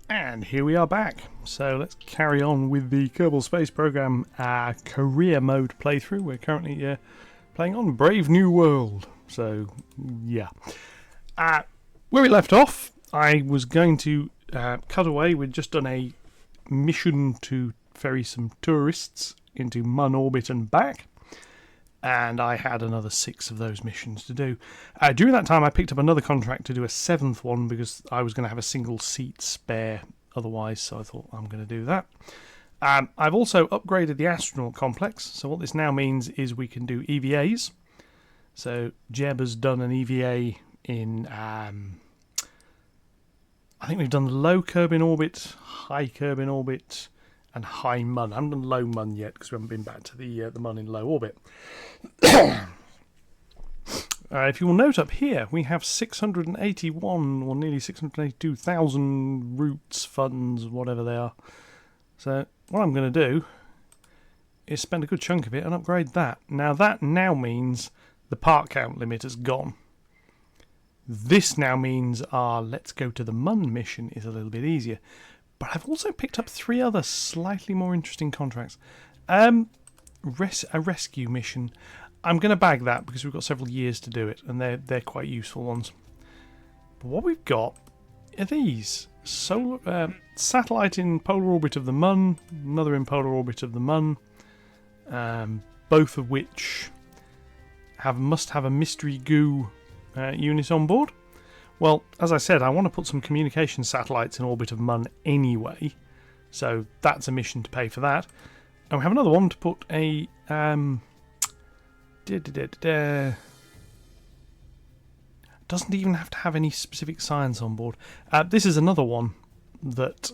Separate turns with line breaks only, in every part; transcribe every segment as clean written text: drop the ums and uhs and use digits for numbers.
And here we are back. So let's carry on with the Kerbal Space Program career mode playthrough. We're currently playing on Brave New World. So, yeah. Where we left off, I was going to cut away. We'd just done a mission to ferry some tourists into Mun orbit and back. And I had another 6 of those missions to do. During that time, I picked up another contract to do a 7th one because I was going to have a single seat spare otherwise, so I thought I'm going to do that. I've also upgraded the astronaut complex, so what this now means is we can do EVAs. So Jeb has done an EVA in, I think we've done the low Kerbin orbit, high Kerbin orbit, and high Mun. I haven't done low Mun yet because we haven't been back to the Mun in low orbit. If you will note up here, we have 681 or nearly 682,000 roots, funds, whatever they are. So what I'm going to do is spend a good chunk of it and upgrade that. Now that now means the part count limit has gone. This now means our let's go to the Mun mission is a little bit easier. But I've also picked up 3 other slightly more interesting contracts. A rescue mission. I'm going to bag that because we've got several years to do it, and they're quite useful ones. But what we've got are these. Satellite in polar orbit of the Mun, another in polar orbit of the Mun, both of which must have a mystery goo unit on board. Well, as I said, I want to put some communication satellites in orbit of Mun anyway, so that's a mission to pay for that. And we have another one to put a doesn't even have to have any specific science on board. This is another one that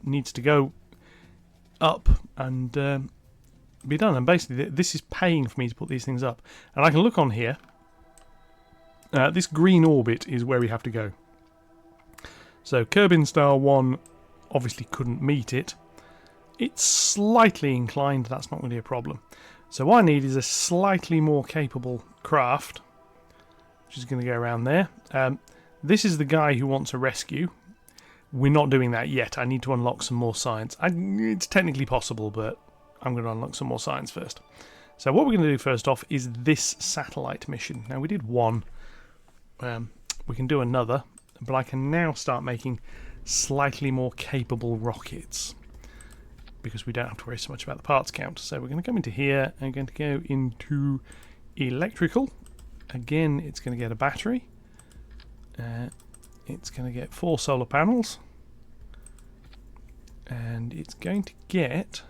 needs to go up and be done. And basically, this is paying for me to put these things up. And I can look on here. This green orbit is where we have to go. So Kerbin Star 1 obviously couldn't meet it. It's slightly inclined, that's not really a problem. So what I need is a slightly more capable craft, which is going to go around there. This is the guy who wants a rescue. We're not doing that yet. I need to unlock some more science. It's technically possible, but I'm going to unlock some more science first. So what we're going to do first off is this satellite mission. Now we did one. We can do another, but I can now start making slightly more capable rockets because we don't have to worry so much about the parts count. So we're going to come into here and going to go into electrical. Again, it's going to get a battery. It's going to get 4 solar panels. And it's going to get,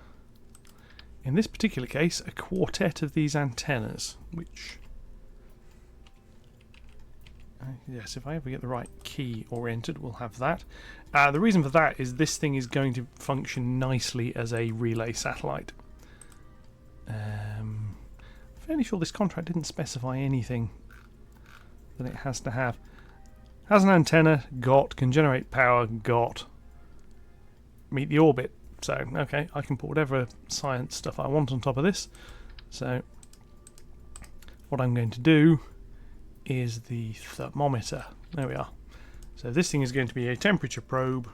in this particular case, a quartet of these antennas, which... yes, if I ever get the right key oriented, we'll have that. The reason for that is this thing is going to function nicely as a relay satellite. Fairly sure this contract didn't specify anything that it has to have. Has an antenna, got. Can generate power, got. Meet the orbit. So, okay, I can put whatever science stuff I want on top of this. So, what I'm going to do is the thermometer. There we are. So this thing is going to be a temperature probe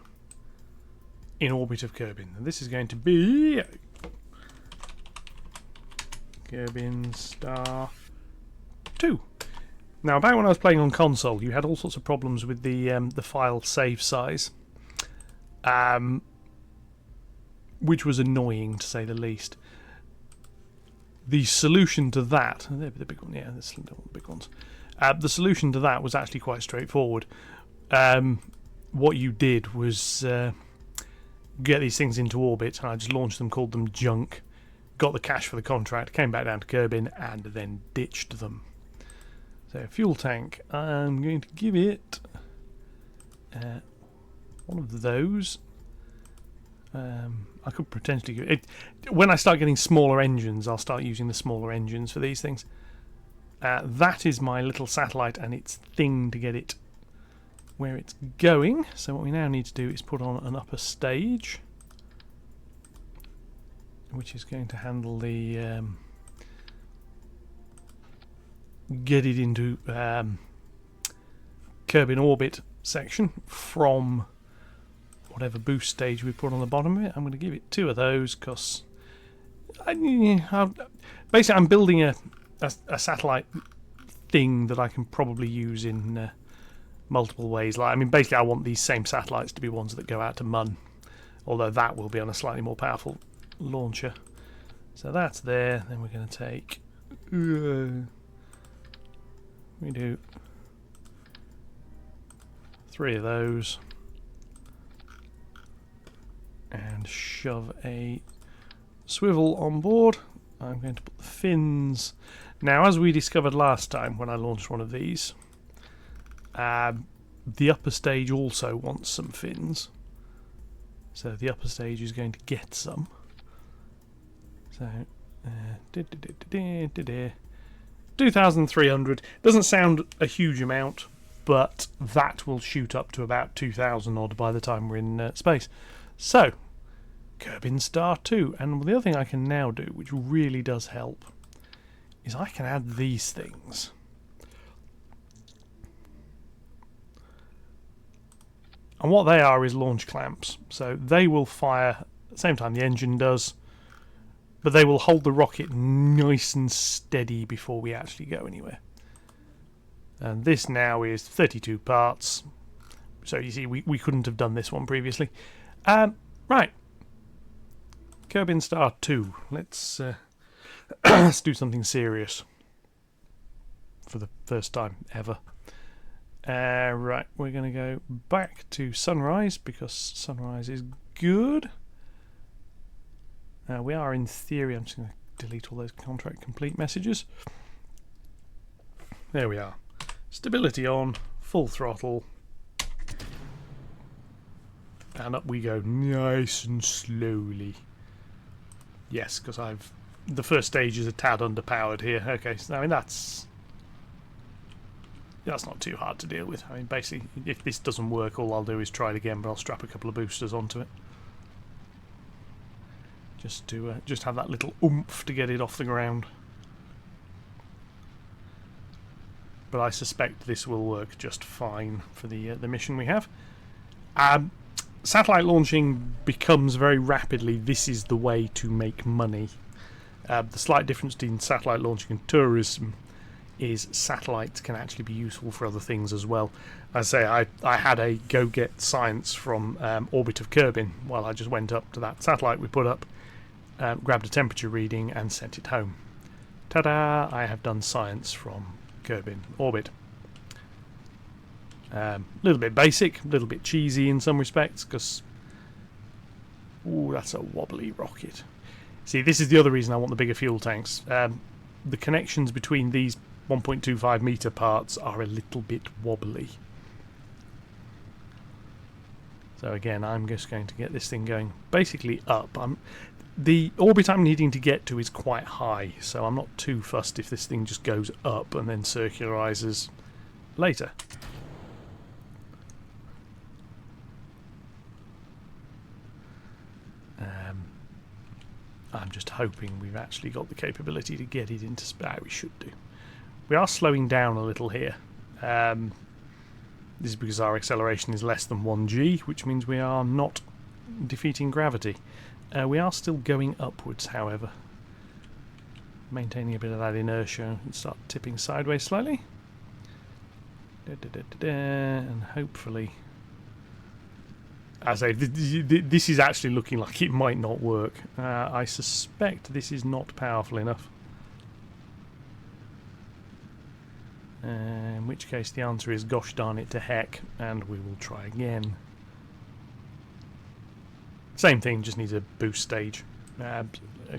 in orbit of Kerbin. And this is going to be Kerbin Star 2. Now, back when I was playing on console, you had all sorts of problems with the file save size, which was annoying to say the least. The solution to that, the big one, yeah, the big ones. The solution to that was actually quite straightforward. What you did was get these things into orbit, and I just launched them, called them junk, got the cash for the contract, came back down to Kerbin, and then ditched them. So fuel tank, I'm going to give it one of those. I could potentially give it. When I start getting smaller engines, I'll start using the smaller engines for these things. That is my little satellite and its thing to get it where it's going. So what we now need to do is put on an upper stage, which is going to handle the get it into Kerbin orbit section from whatever boost stage we put on the bottom of it. I'm going to give it 2 of those because basically I'm building a satellite thing that I can probably use in multiple ways. Like, I mean, basically I want these same satellites to be ones that go out to Mun, although that will be on a slightly more powerful launcher. So that's there. Then we're going to take we do 3 of those and shove a swivel on board. I'm going to put the fins. Now, as we discovered last time when I launched one of these, the upper stage also wants some fins. So the upper stage is going to get some. So 2,300 doesn't sound a huge amount, but that will shoot up to about 2,000 odd by the time we're in space. So Kerbal Star 2, and the other thing I can now do, which really does help, is I can add these things. And what they are is launch clamps. So they will fire at the same time the engine does, but they will hold the rocket nice and steady before we actually go anywhere. And this now is 32 parts. So you see, we couldn't have done this one previously. Right. Kerbal Star 2. Let's do something serious for the first time ever. Right, we're going to go back to Sunrise because Sunrise is good. We are in theory. I'm just going to delete all those contract complete messages. There we are. Stability on, full throttle. And up we go, nice and slowly. Yes, because the first stage is a tad underpowered here. Okay, so I mean that's not too hard to deal with. I mean, basically, if this doesn't work, all I'll do is try it again, but I'll strap a couple of boosters onto it, just to just have that little oomph to get it off the ground. But I suspect this will work just fine for the mission we have. Satellite launching becomes very rapidly, this is the way to make money. The slight difference between satellite launching and tourism is satellites can actually be useful for other things as well. As I say, I had a go get science from orbit of Kerbin while I just went up to that satellite we put up, grabbed a temperature reading and sent it home. Ta-da! I have done science from Kerbin orbit. A little bit basic, a little bit cheesy in some respects, because that's a wobbly rocket. See, this is the other reason I want the bigger fuel tanks. The connections between these 1.25 meter parts are a little bit wobbly. So again, I'm just going to get this thing going basically up. The orbit I'm needing to get to is quite high, so I'm not too fussed if this thing just goes up and then circularizes later. I'm just hoping we've actually got the capability to get it into space. We should do. We are slowing down a little here. This is because our acceleration is less than 1g, which means we are not defeating gravity. We are still going upwards, however. Maintaining a bit of that inertia and start tipping sideways slightly. And hopefully... As I say, this is actually looking like it might not work. I suspect this is not powerful enough. In which case the answer is gosh darn it to heck, and we will try again. Same thing, just needs a boost stage. A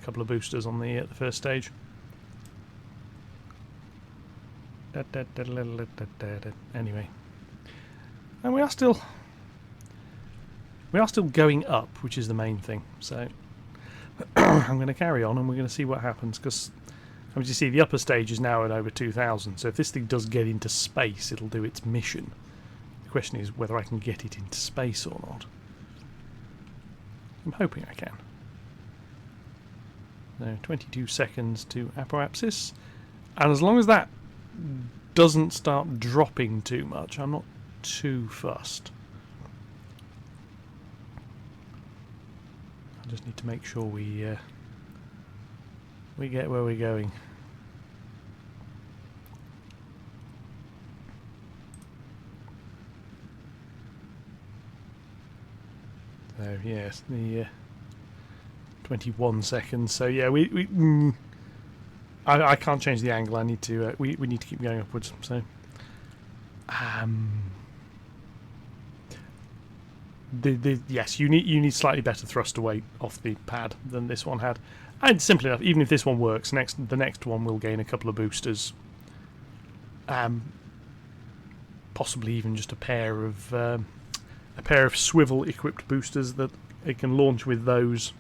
couple of boosters on the first stage. Anyway. And we are still going up, which is the main thing. So I'm going to carry on and we're going to see what happens, because as you see, the upper stage is now at over 2,000. So if this thing does get into space, it'll do its mission. The question is whether I can get it into space or not. I'm hoping I can. So 22 seconds to apoapsis. And as long as that doesn't start dropping too much, I'm not too fussed. just need to make sure we get where we're going. So yes, the 21 seconds. So yeah, I can't change the angle. I need to. We need to keep going upwards. So yes, you need slightly better thruster weight off the pad than this one had. And simply enough, even if this one works, the next one will gain a couple of boosters. Possibly even just a pair of swivel-equipped boosters that it can launch with those,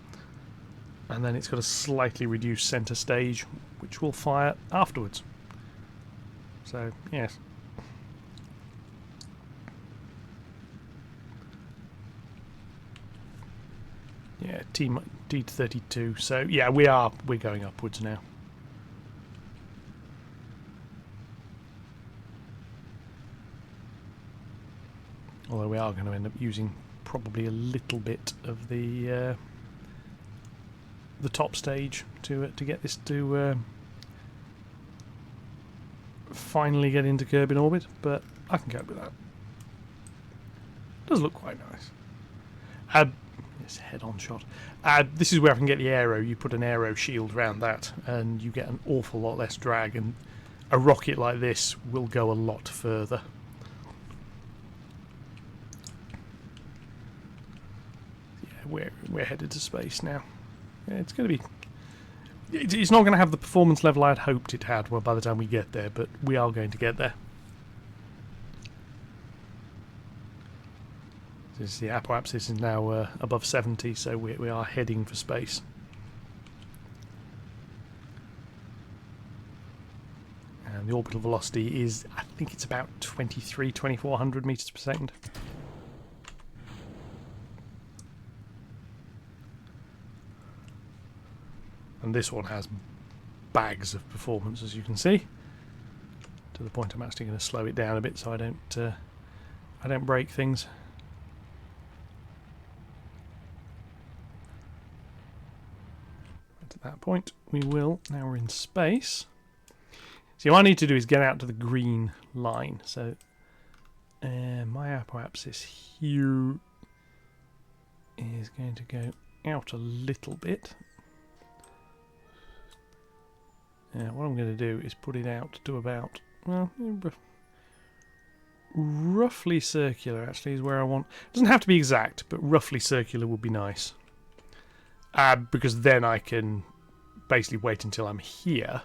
and then it's got a slightly reduced centre stage, which will fire afterwards. So yes. Yeah, D32. So yeah, we're going upwards now. Although we are going to end up using probably a little bit of the top stage to get this to finally get into Kerb in orbit, but I can cope with that. Does look quite nice. It's head-on shot. This is where I can get the aero. You put an aero shield around that, and you get an awful lot less drag. And a rocket like this will go a lot further. Yeah, we're headed to space now. Yeah, it's going to be. It's not going to have the performance level I'd hoped it had. Well, by the time we get there, but we are going to get there. The apoapsis is now above 70, so we are heading for space. And the orbital velocity is, I think it's about 2400 meters per second. And this one has bags of performance, as you can see. To the point I'm actually going to slow it down a bit so I don't break things. At that point, we will, now we're in space. See, what I need to do is get out to the green line. So, my apoapsis here is going to go out a little bit. What I'm going to do is put it out to about, well, roughly circular, actually, is where I want. It doesn't have to be exact, but roughly circular would be nice. Because then I can basically wait until I'm here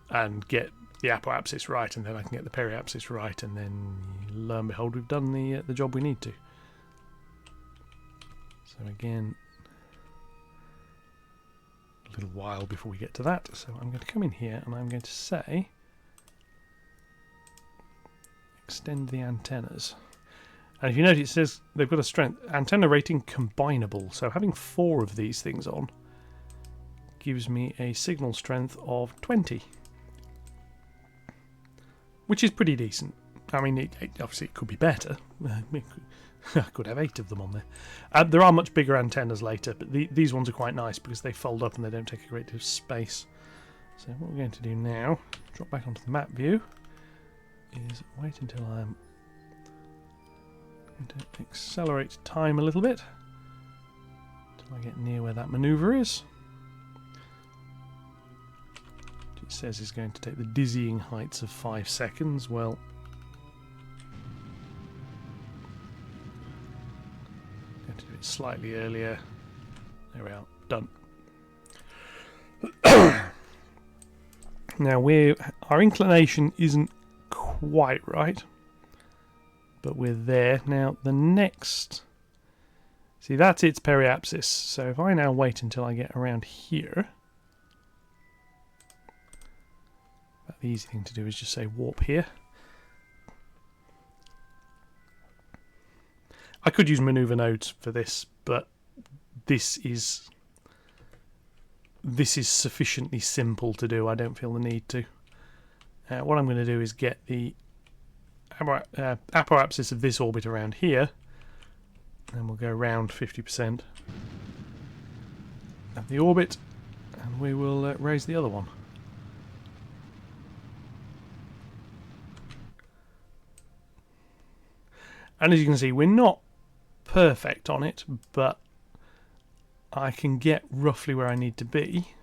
and get the apoapsis right, and then I can get the periapsis right, and then lo and behold, we've done the job we need to. So again, a little while before we get to that. So I'm going to come in here and I'm going to say extend the antennas. And if you notice, it says they've got a strength antenna rating combinable. So having 4 of these things on gives me a signal strength of 20, which is pretty decent. I mean, obviously it could be better. I could have 8 of them on there. There are much bigger antennas later, but these ones are quite nice because they fold up and they don't take a great deal of space. So what we're going to do now, drop back onto the map view, is wait until I'm going to accelerate time a little bit until I get near where that maneuver is. It says it's going to take the dizzying heights of 5 seconds. Well, I'm going to do it slightly earlier. There we are, done. Now our inclination isn't quite right, but we're there. Now the next, see, that's its periapsis. So if I now wait until I get around here, the easy thing to do is just say warp here. I could use maneuver nodes for this, but this is sufficiently simple to do. I don't feel the need to. What I'm going to do is get the apoapsis of this orbit around here, and we'll go around 50%. of the orbit, and we will raise the other one. And as you can see, we're not perfect on it, but I can get roughly where I need to be.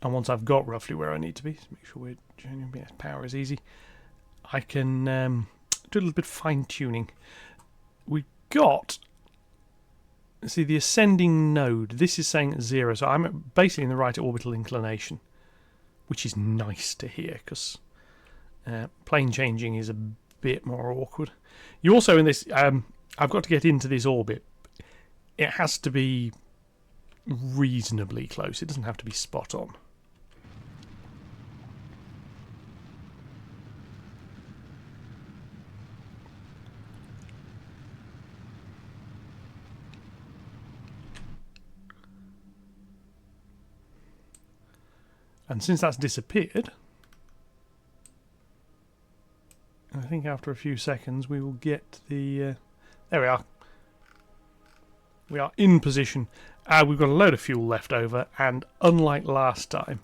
And once I've got roughly where I need to be, to make sure we're generating power is easy, I can do a little bit of fine-tuning. We've got, see, the ascending node. This is saying 0, so I'm basically in the right orbital inclination, which is nice to hear, because plane changing is a bit more awkward. You also, in this, I've got to get into this orbit. It has to be reasonably close. It doesn't have to be spot on. And since that's disappeared, I think after a few seconds we will get the... there we are. We are in position. We've got a load of fuel left over, and unlike last time,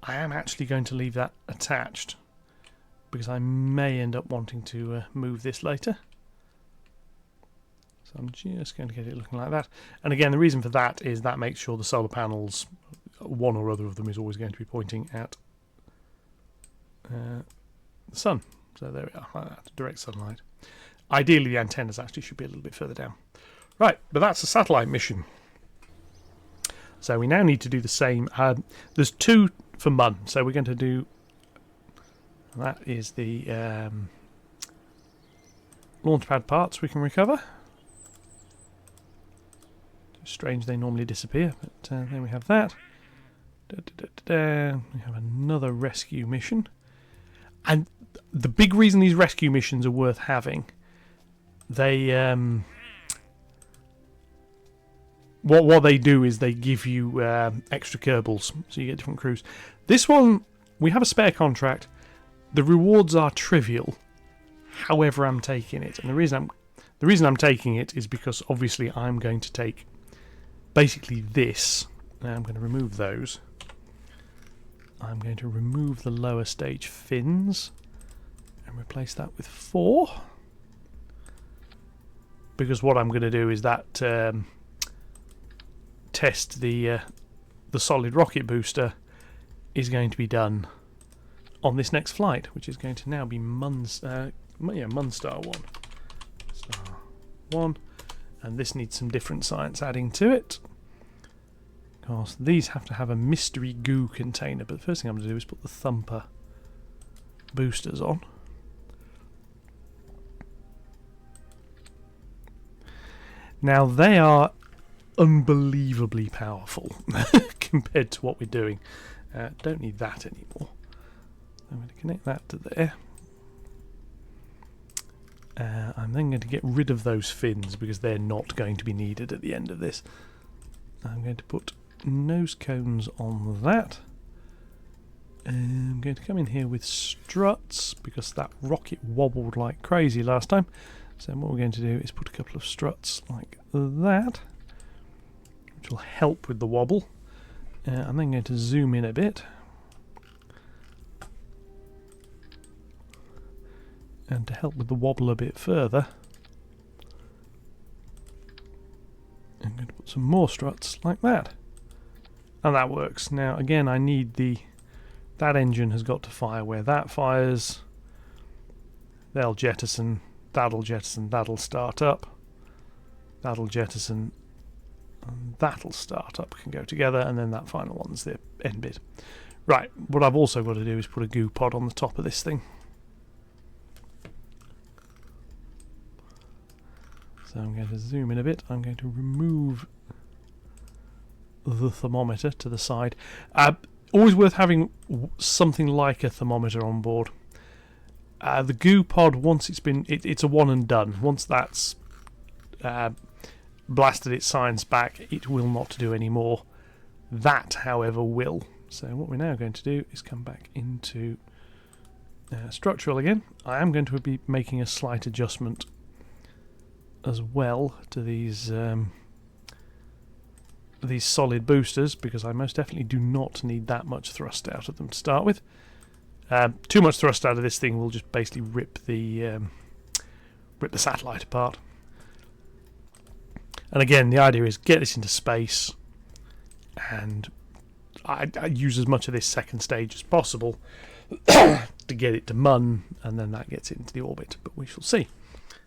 I am actually going to leave that attached, because I may end up wanting to move this later. So I'm just going to get it looking like that. And again, the reason for that is that makes sure the solar panels, one or other of them, is always going to be pointing at the sun. So there we are, like that, direct sunlight. Ideally, the antennas actually should be a little bit further down. Right, but that's a satellite mission. So we now need to do the same. There's 2 for Mun, so we're going to do... That is the launch pad parts we can recover. Strange, they normally disappear, but then we have that. We have another rescue mission. And the big reason these rescue missions are worth having, they what they do is they give you extra kerbals, so you get different crews. This one, we have a spare contract. The rewards are trivial. However, I'm taking it, and the reason I'm taking it is because obviously I'm going to take basically this. Now I'm going to remove those. I'm going to remove the lower stage fins and replace that with 4. Because what I'm going to do is that test the solid rocket booster is going to be done on this next flight, which is going to now be Munstar 1. Star 1. And this needs some different science adding to it. Of course, these have to have a mystery goo container, but the first thing I'm going to do is put the thumper boosters on. Now they are unbelievably powerful compared to what we're doing. Don't need that anymore. I'm going to connect that to there. I'm then going to get rid of those fins because they're not going to be needed at the end of this. I'm going to put nose cones on that. I'm going to come in here with struts because that rocket wobbled like crazy last time. So what we're going to do is put a couple of struts like that, which will help with the wobble. I'm then going to zoom in a bit. And to help with the wobble a bit further, I'm going to put some more struts like that. And that works. Now again, I need that engine has got to fire where that fires. They'll jettison, that'll start up. That'll jettison, and that'll start up, can go together, and then that final one's the end bit. Right, what I've also got to do is put a goo pod on the top of this thing. So I'm going to zoom in a bit. I'm going to remove the thermometer to the side. Always worth having something like a thermometer on board. The goo pod, once it's been... it's a one and done. Once that's blasted its science back, it will not do any more. That, however, will. So what we're now going to do is come back into structural again. I am going to be making a slight adjustment as well to these these solid boosters, because I most definitely do not need that much thrust out of them to start with. Too much thrust out of this thing will just basically rip the satellite apart. And again, the idea is get this into space, and I use as much of this second stage as possible to get it to Mun, and then that gets it into the orbit. But we shall see.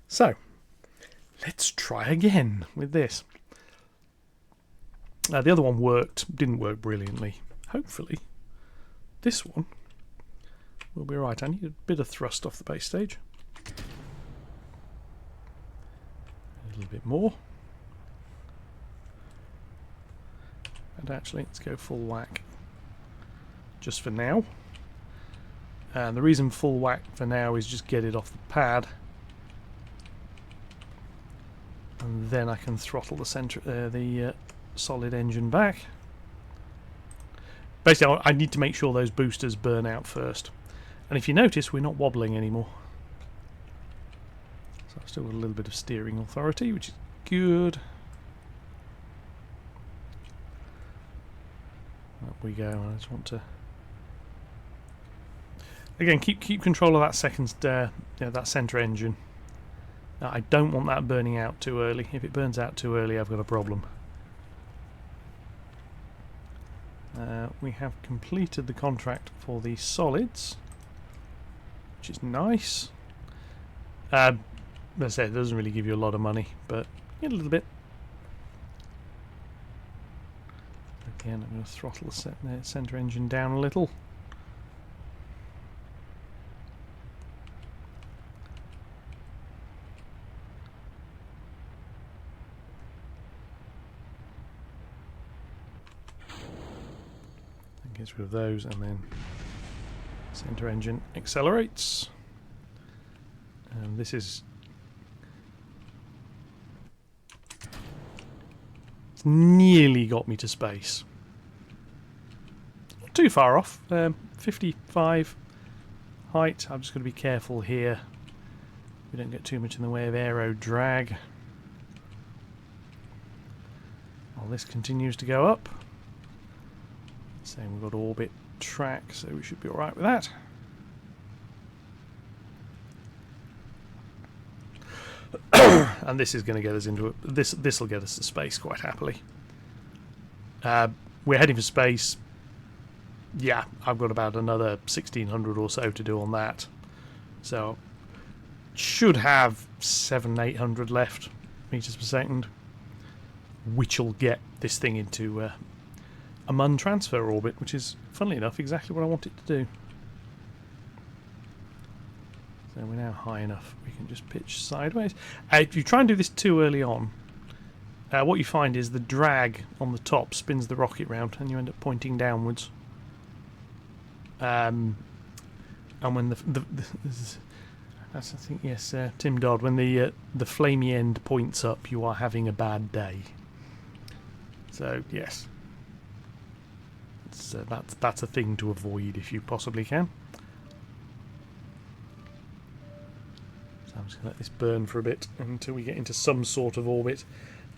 So, let's try again with this. The other one didn't work brilliantly. Hopefully, this one will be right. I need a bit of thrust off the base stage. A little bit more. And actually, let's go full whack just for now. And the reason full whack for now is just get it off the pad. And then I can throttle the solid engine back. Basically, I need to make sure those boosters burn out first. And if you notice, we're not wobbling anymore. So I've still got a little bit of steering authority, which is good. Up we go. I just want to again keep control of that that centre engine. Now, I don't want that burning out too early. If it burns out too early, I've got a problem. We have completed the contract for the solids, which is nice. As I said, it doesn't really give you a lot of money, but a little bit. Again, I'm going to throttle the centre engine down a little. And gets rid of those, and then centre engine accelerates. And this is... it's nearly got me to space. Not too far off. 55 height. I'm just going to be careful here. We don't get too much in the way of aero drag. While this continues to go up. Same, we've got orbit track, so we should be alright with that. And this is going to get us into this will get us to space quite happily. We're heading for space. Yeah, I've got about another 1600 or so to do on that, so should have 700-800 left meters per second, which will get this thing into a Mun transfer orbit, which is, funnily enough, exactly what I want it to do. So we're now high enough. We can just pitch sideways. If you try and do this too early on, what you find is the drag on the top spins the rocket round, and you end up pointing downwards. And when that's, I think, yes, Tim Dodd, when the flamey end points up, you are having a bad day. So yes, that's a thing to avoid if you possibly can. I'm just going to let this burn for a bit until we get into some sort of orbit.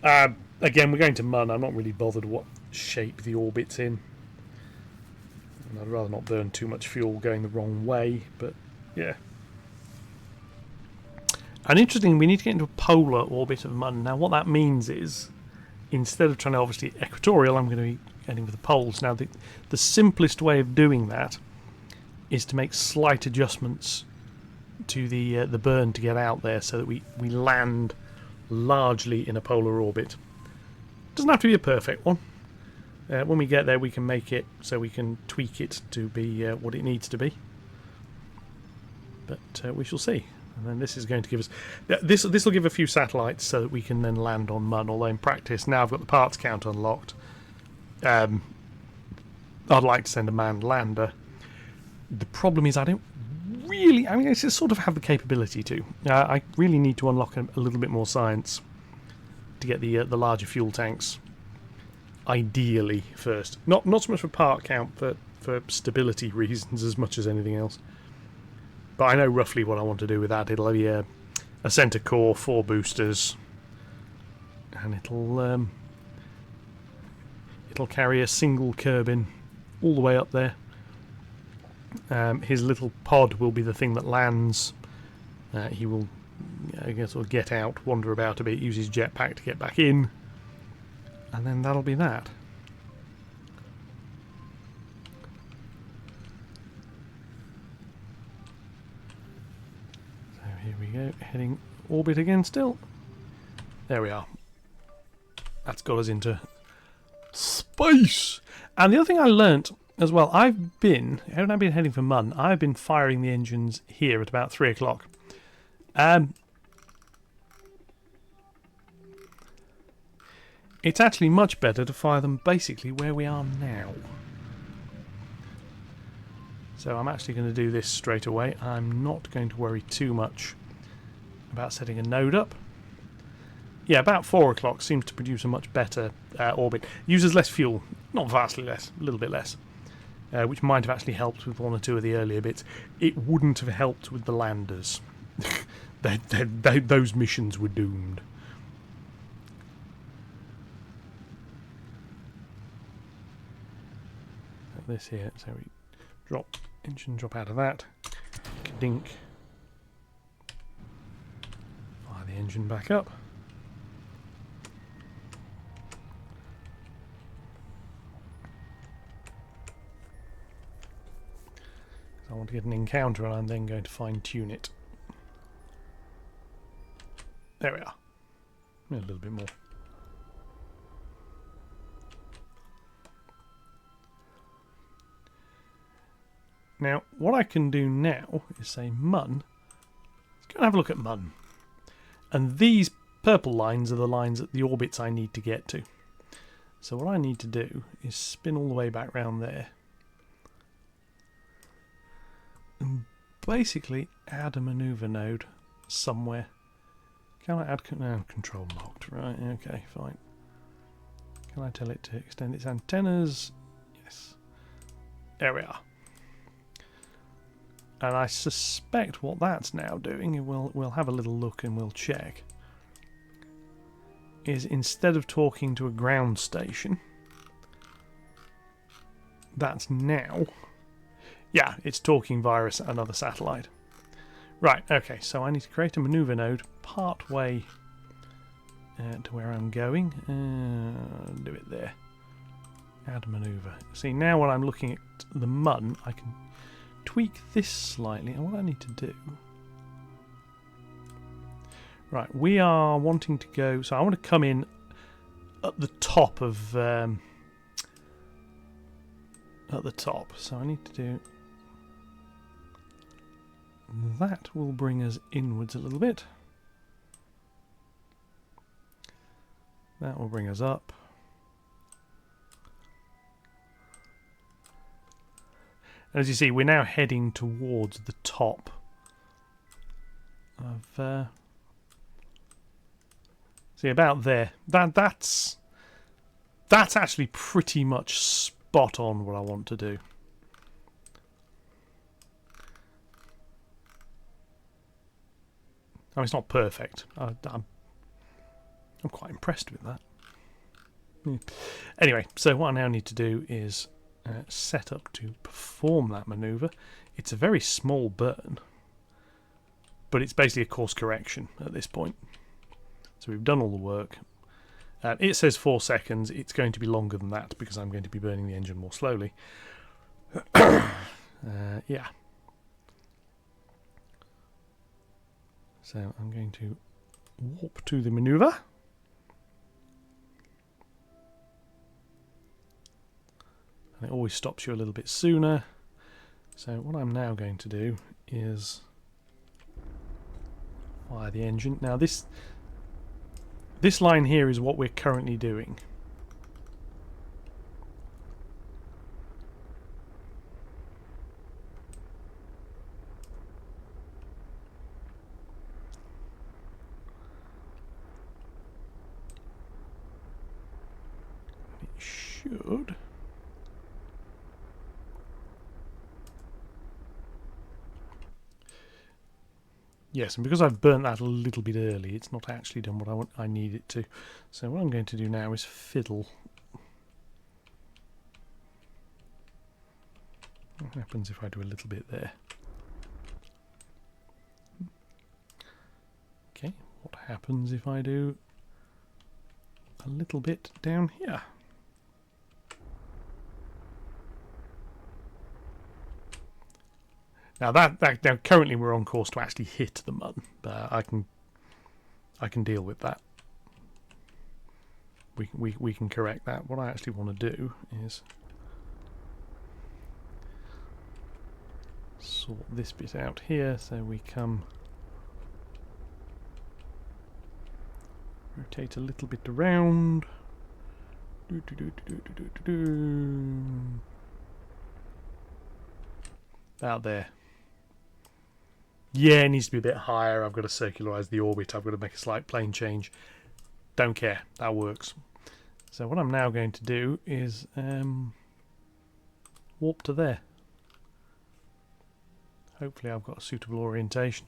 Again, we're going to Mun. I'm not really bothered what shape the orbit's in. And I'd rather not burn too much fuel going the wrong way, but yeah. And interestingly, we need to get into a polar orbit of Mun. Now, what that means is, instead of trying to obviously equatorial, I'm going to be heading for the poles. Now, the simplest way of doing that is to make slight adjustments to the burn to get out there, so that we land largely in a polar orbit. Doesn't have to be a perfect one. When we get there, we can make it so we can tweak it to be what it needs to be. But we shall see. And then this is going to give us this will give a few satellites so that we can then land on Mun. Although in practice, now I've got the parts count unlocked, I'd like to send a manned lander. The problem is I don't really, I just sort of have the capability to. I really need to unlock a little bit more science to get the larger fuel tanks. Ideally first, not so much for part count, but for stability reasons as much as anything else. But I know roughly what I want to do with that. It'll be a centre core, 4 boosters, and it'll It'll carry a single Kerbin all the way up there. His little pod will be the thing that lands. He will, I guess, sort of get out, wander about a bit, use his jetpack to get back in, and then that'll be that. So here we go, heading orbit again still. There we are. That's got us into space. And the other thing I learnt as well, when I've been heading for Mun, I've been firing the engines here at about 3 o'clock. It's actually much better to fire them basically where we are now. So I'm actually going to do this straight away. I'm not going to worry too much about setting a node up. Yeah, about 4 o'clock seems to produce a much better orbit. Uses less fuel, not vastly less, a little bit less, which might have actually helped with one or two of the earlier bits. It wouldn't have helped with the landers. Those missions were doomed. This here, so we drop engine, drop out of that, dink, fire the engine back up. I want to get an encounter and I'm then going to fine tune it. There we are. A little bit more. Now, what I can do now is say Mun. Let's go and have a look at Mun. And these purple lines are the lines at the orbits I need to get to. So what I need to do is spin all the way back round there. And basically add a maneuver node somewhere. Can I add control locked? Right, okay, fine. Can I tell it to extend its antennas? Yes. There we are. And I suspect what that's now doing, we'll have a little look and we'll check, is instead of talking to a ground station, that's now, yeah, it's talking via another satellite. Right, okay, so I need to create a maneuver node part way to where I'm going. Do it there. Add maneuver. See, now when I'm looking at the Mun, I can tweak this slightly, and what I need to do... Right, we are wanting to go... So I want to come in at the top of... at the top. So I need to do... That will bring us inwards a little bit. That will bring us up. As you see, we're now heading towards the top of... see, about there. That's actually pretty much spot on what I want to do. I mean, it's not perfect. I'm quite impressed with that. Anyway, so what I now need to do is set up to perform that manoeuvre. It's a very small burn, but it's basically a course correction at this point. So we've done all the work. It says 4 seconds. It's going to be longer than that because I'm going to be burning the engine more slowly. Yeah. So I'm going to warp to the manoeuvre. And it always stops you a little bit sooner. So what I'm now going to do is fire the engine. Now this line here is what we're currently doing. It should. Yes, and because I've burnt that a little bit early, it's not actually done what I need it to. So what I'm going to do now is fiddle What happens if I do a little bit there? Okay, what happens if I do a little bit down here? Now now currently we're on course to actually hit the Mun, but I can deal with that. We can correct that. What I actually want to do is sort this bit out here, so we come rotate a little bit around. Out there. Yeah, it needs to be a bit higher. I've got to circularize the orbit. I've got to make a slight plane change. Don't care. That works. So what I'm now going to do is warp to there. Hopefully I've got a suitable orientation.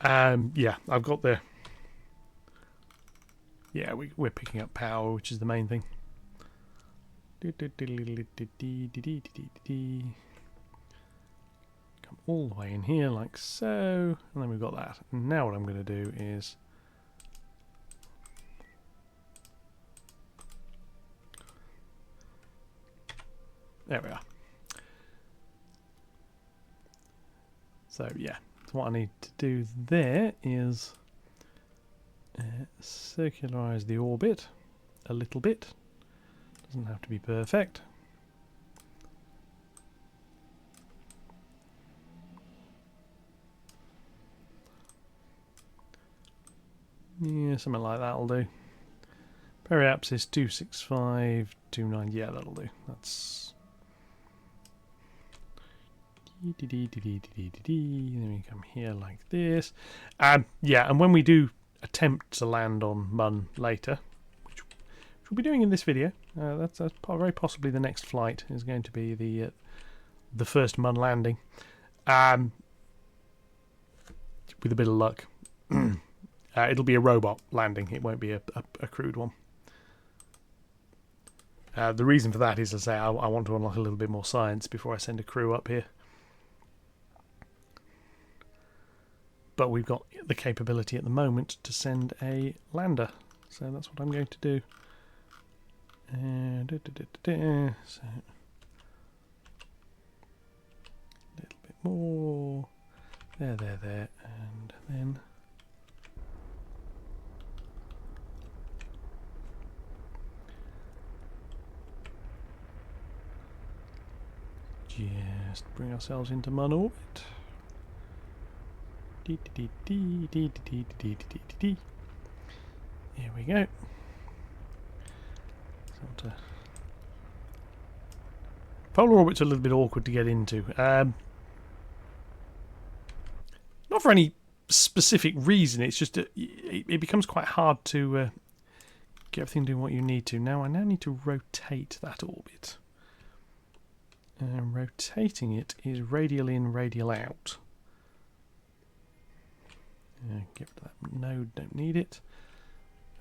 Yeah, I've got the... Yeah, we're picking up power, which is the main thing. Come all the way in here like so, and then we've got that. And now what I'm going to do is there we are. So yeah, so what I need to do there is circularize the orbit a little bit. Doesn't have to be perfect. Yeah, something like that'll do. Periapsis 26529. Yeah, that'll do. That's. Then we come here like this. Yeah, and when we do attempt to land on Mun later, which we'll be doing in this video, that's very possibly the next flight is going to be the first Mun landing. With a bit of luck. It'll be a robot landing. It won't be a crewed one. The reason for that is, as I say, I want to unlock a little bit more science before I send a crew up here. But we've got the capability at the moment to send a lander. So that's what I'm going to do. So, a little bit more. There. And then... just bring ourselves into Mun orbit. Here we go. Polar orbit's a little bit awkward to get into. Not for any specific reason, it's just it becomes quite hard to get everything doing what you need to. I now need to rotate that orbit. Rotating it is radial in, radial out. Get rid of that node, don't need it.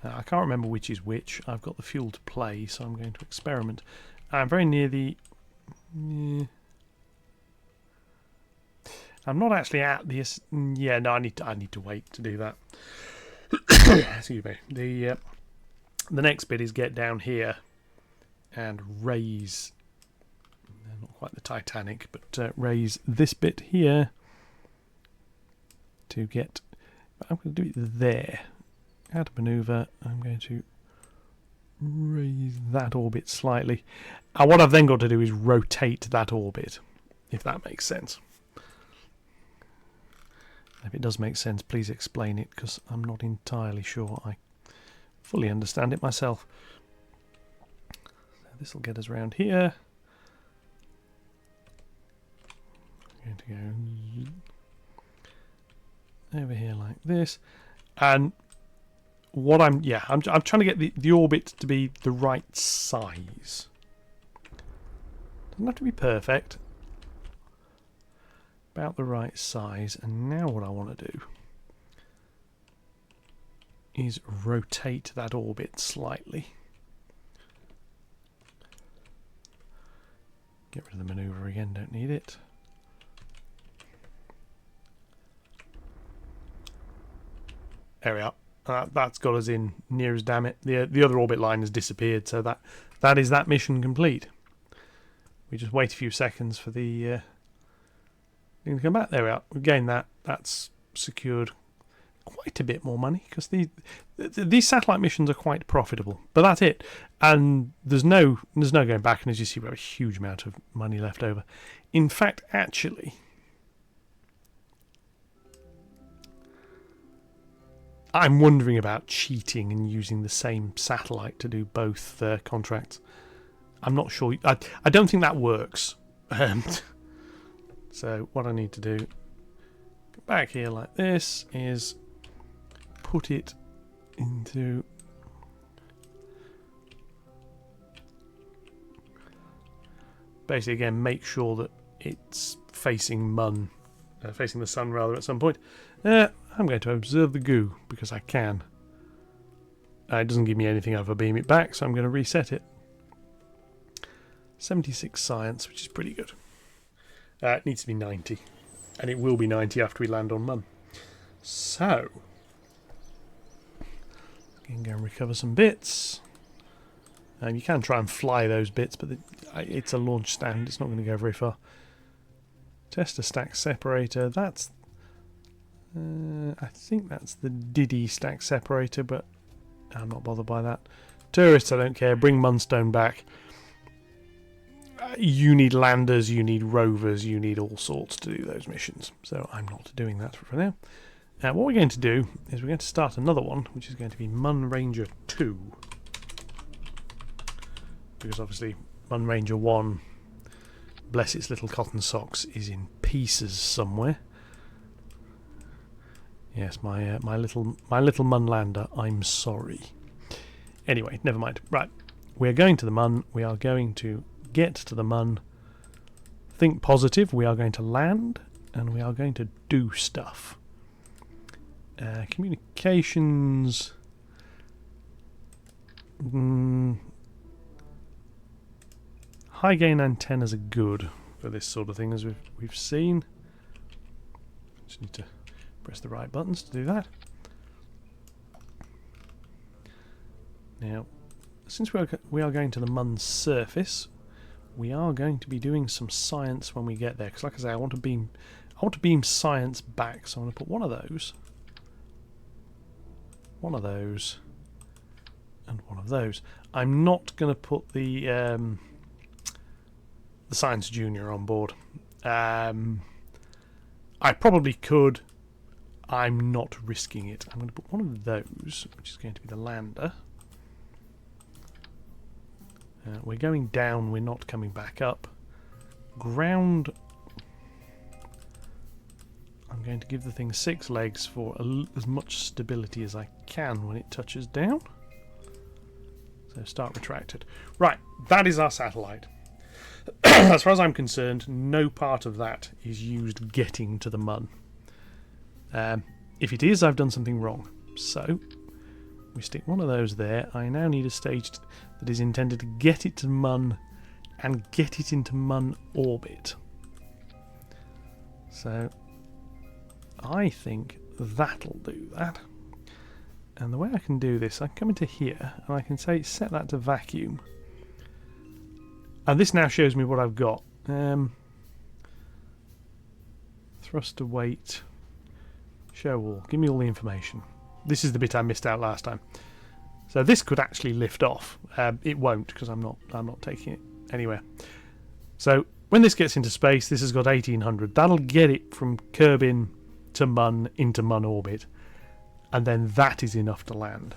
I can't remember which is which. I've got the fuel to play, so I'm going to experiment. I'm very near the... I'm not actually at the... Yeah, no, I need to wait to do that. Excuse me. The next bit is get down here and raise... not quite the Titanic, but raise this bit here to get... I'm going to do it there. Add a maneuver. I'm going to raise that orbit slightly. And what I've then got to do is rotate that orbit, if that makes sense. If it does make sense, please explain it, because I'm not entirely sure I fully understand it myself. So this will get us around here. I'm going to go over here like this, and what I'm trying to get the orbit to be the right size. Doesn't have to be perfect, about the right size. And now what I want to do is rotate that orbit slightly. Get rid of the maneuver again, don't need it. There we are. That's got us in near as damn it. The other orbit line has disappeared, so that is that mission complete. We just wait a few seconds for the thing to come back. There we are. We've gained that. That's secured quite a bit more money, because these satellite missions are quite profitable. But that's it, and there's no going back. And as you see, we have a huge amount of money left over. In fact, actually, I'm wondering about cheating and using the same satellite to do both contracts. I'm not sure. I don't think that works. So what I need to do, go back here like this, is put it into basically, again, make sure that it's facing facing the sun rather at some point. I'm going to observe the goo because I can. It doesn't give me anything if I beam it back, so I'm going to reset it. 76 science, which is pretty good. It needs to be 90, and it will be 90 after we land on Mun. So, you can go and recover some bits. You can try and fly those bits, but it's a launch stand. It's not going to go very far. Test a stack separator. That's I think that's the Diddy stack separator, but I'm not bothered by that. Tourists, I don't care. Bring Munstone back. You need landers, you need rovers, you need all sorts to do those missions. So I'm not doing that for now. What we're going to do is we're going to start another one, which is going to be Mun Ranger 2. Because obviously Mun Ranger 1, bless its little cotton socks, is in pieces somewhere. Yes, my little Mun lander, I'm sorry. Anyway, never mind. Right, we're going to the Mun. We are going to get to the Mun. Think positive. We are going to land, and we are going to do stuff. Communications. High gain antennas are good for this sort of thing, as we've seen. Just need to press the right buttons to do that. Now, since we are going to the Mun's surface, we are going to be doing some science when we get there. Because, like I say, I want to beam science back. So I'm going to put one of those, and one of those. I'm not going to put the Science Junior on board. I probably could. I'm not risking it. I'm going to put one of those, which is going to be the lander. We're going down, we're not coming back up. Ground. I'm going to give the thing 6 legs for as much stability as I can when it touches down. So start retracted. Right, that is our satellite. As far as I'm concerned, no part of that is used getting to the Mun. If it is, I've done something wrong. So we stick one of those there. I now need a stage that is intended to get it to Mun and get it into Mun orbit. So I think that'll do that. And the way I can do this, I come into here and I can say set that to vacuum. And this now shows me what I've got. Thruster weight. Show all. Give me all the information. This is the bit I missed out last time. So this could actually lift off. It won't, because I'm not taking it anywhere. So when this gets into space, this has got 1800. That'll get it from Kerbin to Mun into Mun orbit, and then that is enough to land.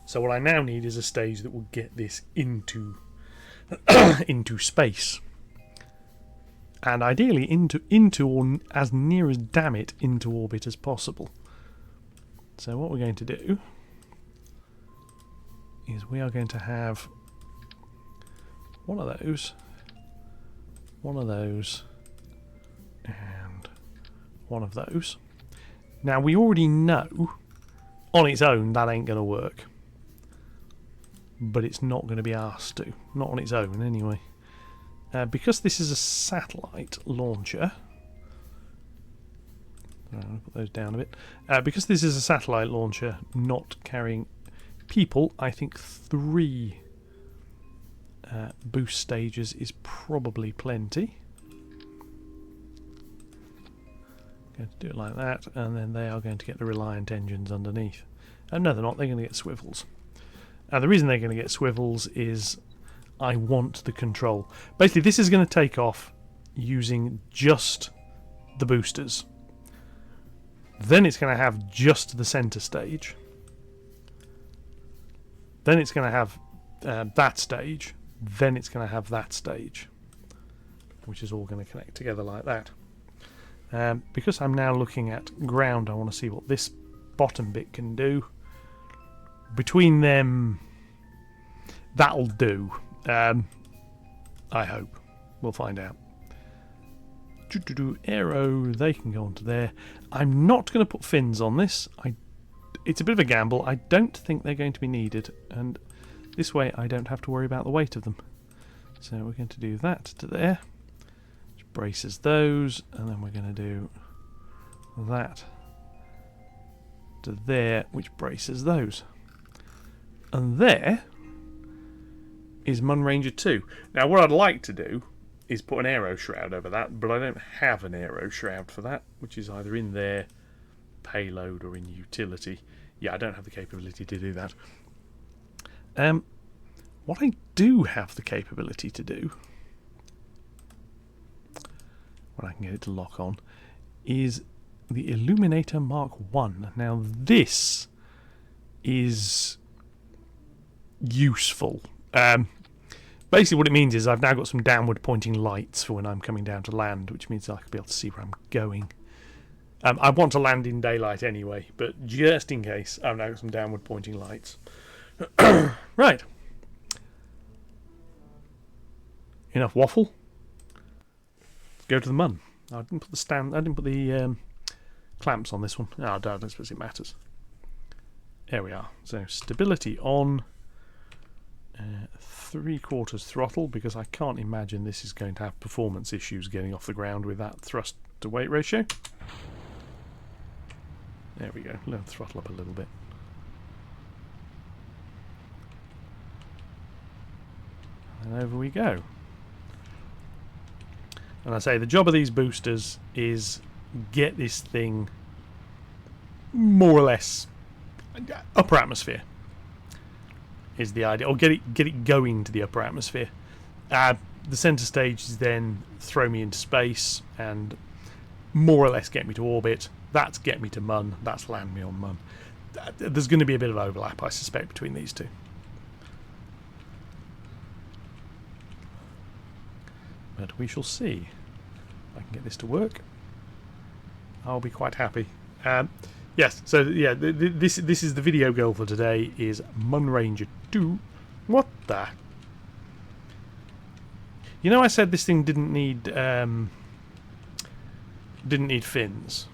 So what I now need is a stage that will get this into into space, and ideally into or as near as damn it into orbit as possible. So what we're going to do is we are going to have one of those, and one of those. Now we already know on its own that ain't going to work, but it's not going to be asked to, not on its own anyway. Because this is a satellite launcher, I'm going to put those down a bit. Because this is a satellite launcher not carrying people, I think 3 boost stages is probably plenty. Going to do it like that, and then they are going to get the Reliant engines underneath. No, they're not. They're going to get swivels. And the reason they're going to get swivels is I want the control. Basically, this is going to take off using just the boosters. Then it's going to have just the centre stage. Then it's going to have that stage. Then it's going to have that stage, which is all going to connect together like that. Because I'm now looking at ground, I want to see what this bottom bit can do. Between them, that'll do. I hope. We'll find out. Aero, they can go onto there. I'm not going to put fins on this. It's a bit of a gamble. I don't think they're going to be needed, and this way I don't have to worry about the weight of them. So we're going to do that to there, which braces those, and then we're going to do that to there, which braces those. And there is Mun Ranger 2. Now what I'd like to do is put an aero shroud over that, but I don't have an aero shroud for that, which is either in their payload or in utility. Yeah, I don't have the capability to do that. What I do have the capability to do, when I can get it to lock on, is the Illuminator Mark 1. Now this is useful. Basically what it means is I've now got some downward pointing lights for when I'm coming down to land, which means I can be able to see where I'm going. I want to land in daylight anyway, but just in case, I've now got some downward pointing lights. Right. Enough waffle. Let's go to the Mun. I didn't put the clamps on this one. Oh, I don't suppose it matters. There we are. So stability on. 3/4 throttle, because I can't imagine this is going to have performance issues getting off the ground with that thrust to weight ratio. There we go. Let the throttle up a little bit. And over we go. And I say the job of these boosters is get this thing more or less upper atmosphere. Is the idea, or get it going to the upper atmosphere. The centre stage is then throw me into space and more or less get me to orbit. That's get me to Mun. That's land me on Mun. There's going to be a bit of overlap, I suspect, between these two. But we shall see. If I can get this to work, I'll be quite happy. Yes, so yeah, this is the video goal for today, is Mun Ranger 2. What the? You know, I said this thing didn't need fins.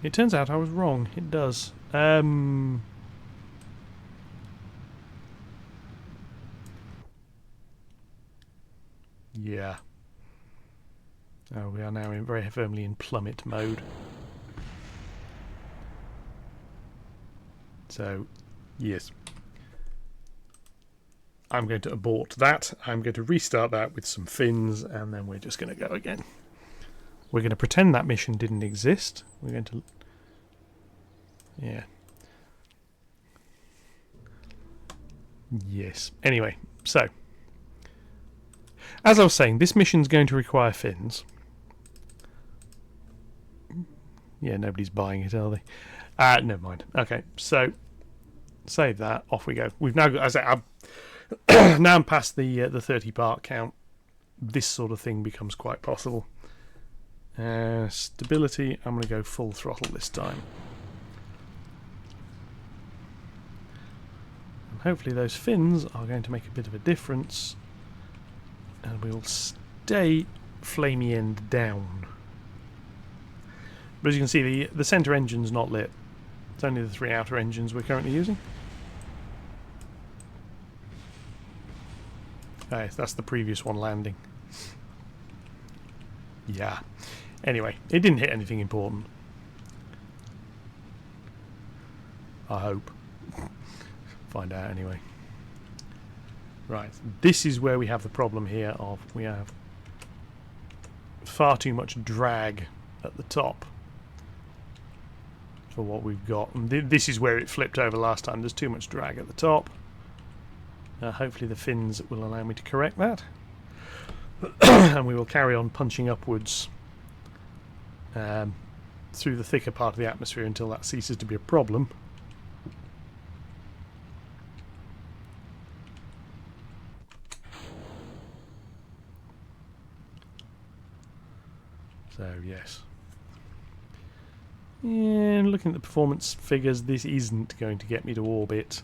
It turns out I was wrong. It does. Yeah. Oh, we are now very firmly in plummet mode. So, yes. I'm going to abort that. I'm going to restart that with some fins, and then we're just going to go again. We're going to pretend that mission didn't exist. We're going to... Yeah. Yes. Anyway, so... As I was saying, this mission's going to require fins. Yeah, nobody's buying it, are they? Never mind. Okay, so... Save that. Off we go. We've now got... As I say, now I'm past the 30 part count. This sort of thing becomes quite possible. Stability, I'm going to go full throttle this time. And hopefully those fins are going to make a bit of a difference. And we will stay flamey end down. But as you can see, the centre engine's not lit. It's only the 3 outer engines we're currently using. Okay, that's the previous one landing. Yeah. Anyway, it didn't hit anything important. I hope. Find out anyway. Right, this is where we have the problem here of we have far too much drag at the top for what we've got. And this is where it flipped over last time. There's too much drag at the top. Hopefully the fins will allow me to correct that. And we will carry on punching upwards through the thicker part of the atmosphere until that ceases to be a problem. So yes. And looking at the performance figures, this isn't going to get me to orbit,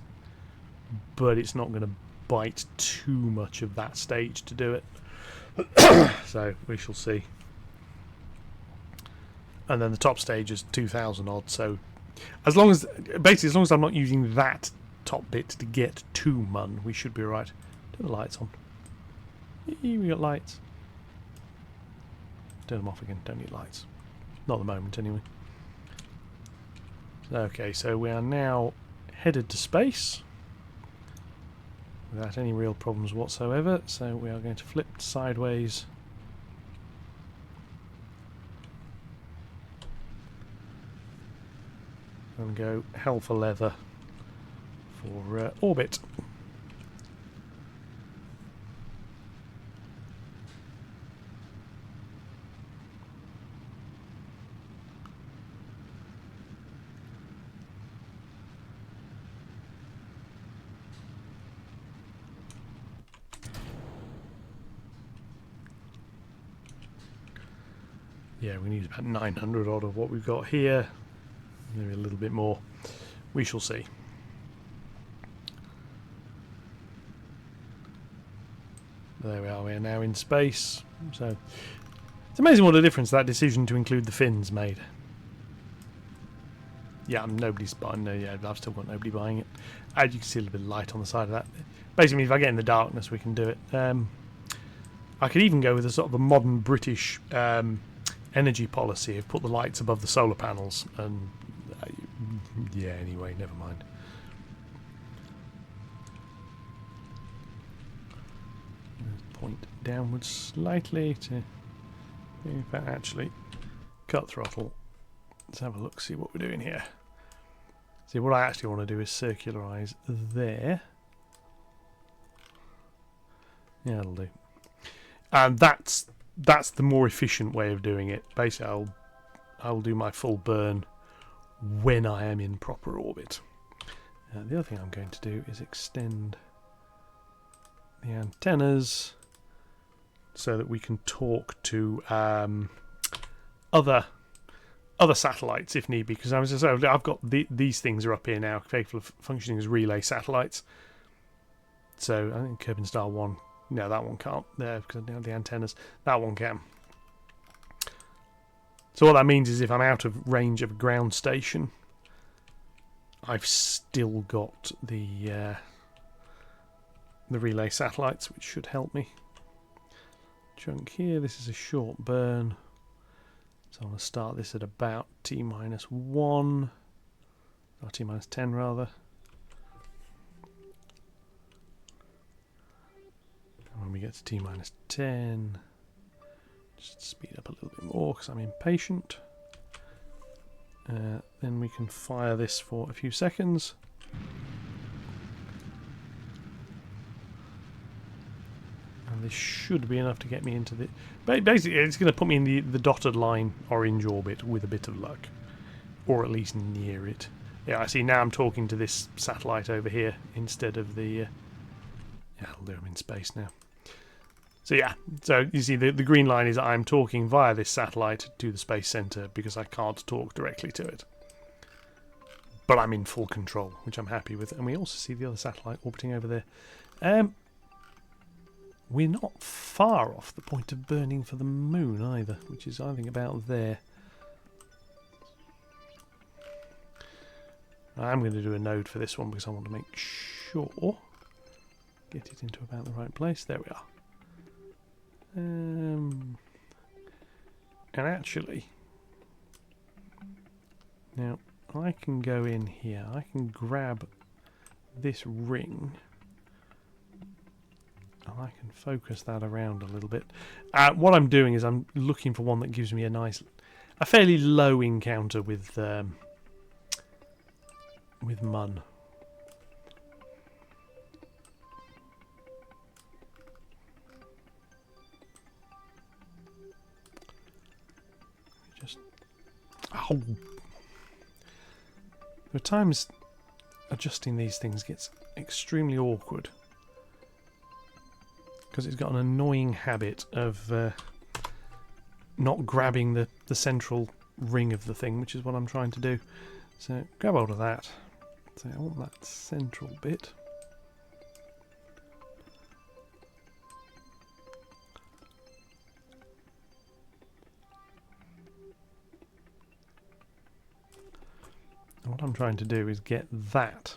but it's not going to bite too much of that stage to do it. So we shall see. And then the top stage is 2,000 odd, so as long as I'm not using that top bit to get to Mun, we should be right. Turn the lights on. We got lights. Turn them off again. Don't need lights. Not at the moment, anyway. Okay, so we are now headed to space without any real problems whatsoever. So we are going to flip sideways. And go hell for leather for orbit. Yeah, we need about 900 odd of what we've got here. Maybe a little bit more. We shall see. There we are. We are now in space. So it's amazing what a difference that decision to include the fins made. Yeah, nobody's buying. No, yeah, I've still got nobody buying it. As you can see, a little bit of light on the side of that. Basically, if I get in the darkness, we can do it. I could even go with a sort of a modern British energy policy of put the lights above the solar panels, and yeah, anyway, never mind. Point downwards slightly to, in fact, actually cut throttle. Let's have a look, see what we're doing here. See, what I actually want to do is circularize there. Yeah, that'll do. And that's the more efficient way of doing it. Basically, I'll do my full burn when I am in proper orbit. The other thing I'm going to do is extend the antennas so that we can talk to other satellites if need be. Because I've got these things are up here now, capable of functioning as relay satellites. So I think Kerbal Star 1. No, that one can't there because I don't have the antennas. That one can. So what that means is if I'm out of range of a ground station, I've still got the relay satellites, which should help me. Chunk here. This is a short burn, so I'm going to start this at about T-1, or T-10 rather. When we get to T-10, just speed up a little bit more because I'm impatient. Then we can fire this for a few seconds. And this should be enough to get me into the... Basically, it's going to put me in the dotted line orange orbit with a bit of luck. Or at least near it. Yeah, I see now I'm talking to this satellite over here instead of the... yeah, I'll do them in space now. So yeah, so you see the green line is I'm talking via this satellite to the Space Centre because I can't talk directly to it. But I'm in full control, which I'm happy with. And we also see the other satellite orbiting over there. We're not far off the point of burning for the moon either, which is I think about there. I'm going to do a node for this one because I want to make sure get it into about the right place. There we are. And actually, now I can go in here. I can grab this ring. And I can focus that around a little bit. What I'm doing is I'm looking for one that gives me a fairly low encounter with Mun. Just ow. There are times adjusting these things gets extremely awkward because it's got an annoying habit of not grabbing the central ring of the thing, which is what I'm trying to do. So grab hold of that. So I want that central bit. And what I'm trying to do is get that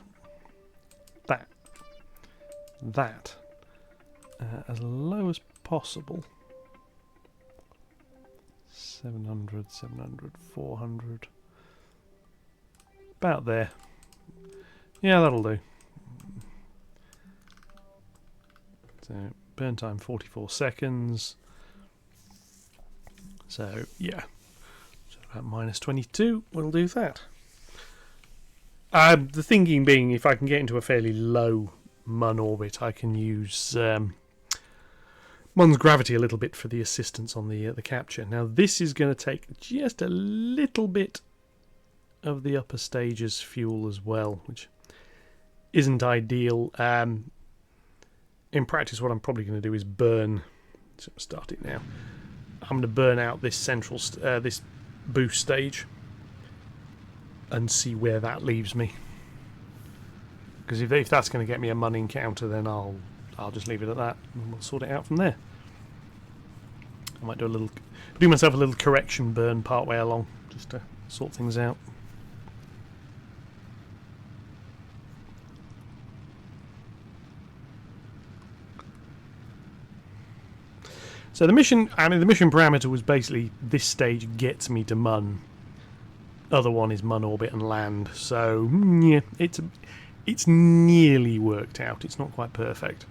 as low as possible. 700, 700, 400. About there. Yeah, that'll do. So, burn time 44 seconds. So, yeah. So about minus 22, we'll do that. The thinking being, if I can get into a fairly low Mun orbit, I can use Mun's gravity a little bit for the assistance on the capture. Now, this is going to take just a little bit of the upper stage's fuel as well, which isn't ideal. In practice, what I'm probably going to do is burn. So start it now. I'm going to burn out this central, this boost stage, and see where that leaves me. Because if that's going to get me a Mun encounter, then I'll just leave it at that, and we'll sort it out from there. I might do myself a little correction burn part way along, just to sort things out. So the mission parameter was basically this stage gets me to Mun. Other one is Mun orbit and land. So yeah, it's nearly worked out. It's not quite perfect.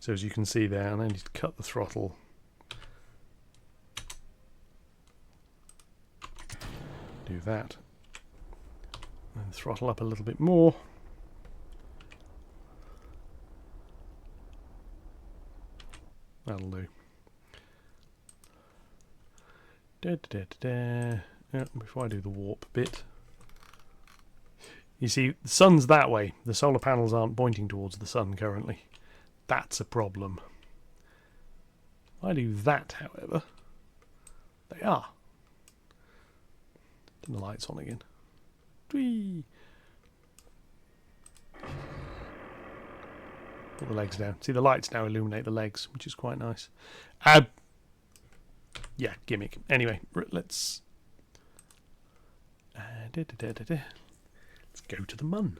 So as you can see there, I need to cut the throttle. Do that. And throttle up a little bit more. That'll do. Yeah, before I do the warp bit. You see, the sun's that way. The solar panels aren't pointing towards the sun currently. That's a problem. If I do that, however, they are. Turn the lights on again. Whee! Put the legs down. See, the lights now illuminate the legs, which is quite nice. Yeah, gimmick. Anyway, let's go to the Mun.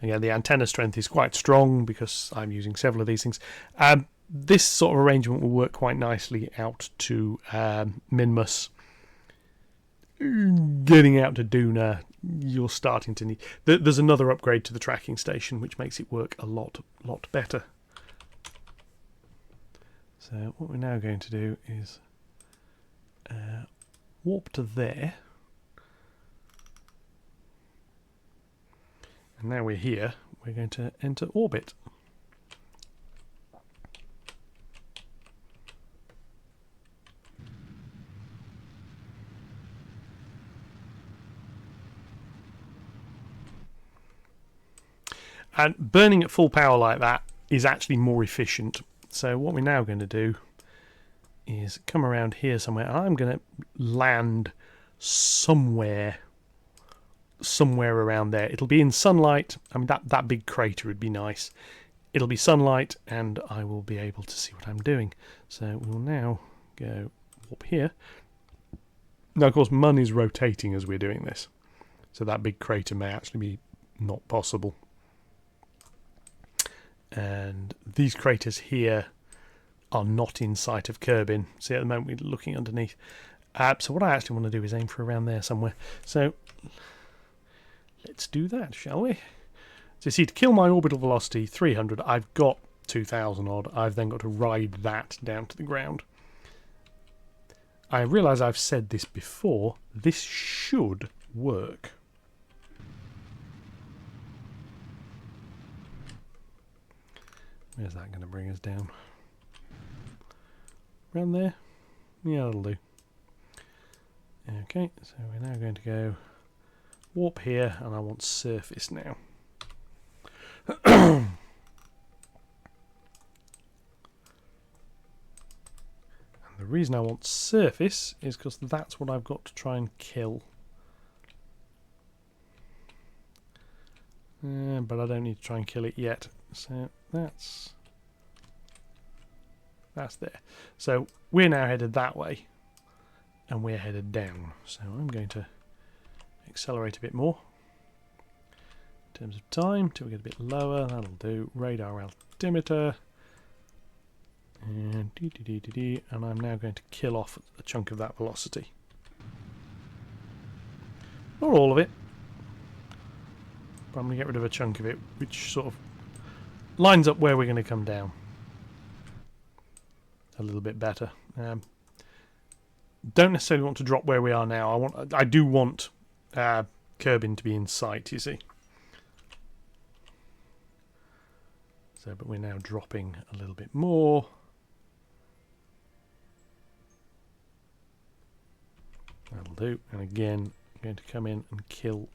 Again, the antenna strength is quite strong because I'm using several of these things. This sort of arrangement will work quite nicely out to Minmus. Getting out to Duna, you're starting to need... There's another upgrade to the tracking station which makes it work a lot better. So what we're now going to do is warp to there. And now we're here, we're going to enter orbit. And burning at full power like that is actually more efficient. So what we're now going to do is come around here somewhere. I'm going to land somewhere around there. It'll be in sunlight. I mean, that big crater would be nice. It'll be sunlight, and I will be able to see what I'm doing. So we'll now go up here. Now, of course, Mun is rotating as we're doing this, so that big crater may actually be not possible. And these craters here are not in sight of Kerbin. See, at the moment we're looking underneath. So what I actually want to do is aim for around there somewhere. So let's do that, shall we? So you see, to kill my orbital velocity 300, I've got 2,000 odd. I've then got to ride that down to the ground. I realise I've said this before. This should work. Where's that going to bring us down? Around there? Yeah, that'll do. Okay, so we're now going to go warp here, and I want surface now. And the reason I want surface is because that's what I've got to try and kill. But I don't need to try and kill it yet. So that's there. So we're now headed that way, and we're headed down. So I'm going to accelerate a bit more in terms of time till we get a bit lower. That'll do. Radar altimeter. And and I'm now going to kill off a chunk of that velocity. Not all of it, but I'm going to get rid of a chunk of it, which sort of lines up where we're going to come down a little bit better. Don't necessarily want to drop where we are now. I do want Kerbin to be in sight, you see. So, but we're now dropping a little bit more. That'll do. And again, I'm going to come in and kill.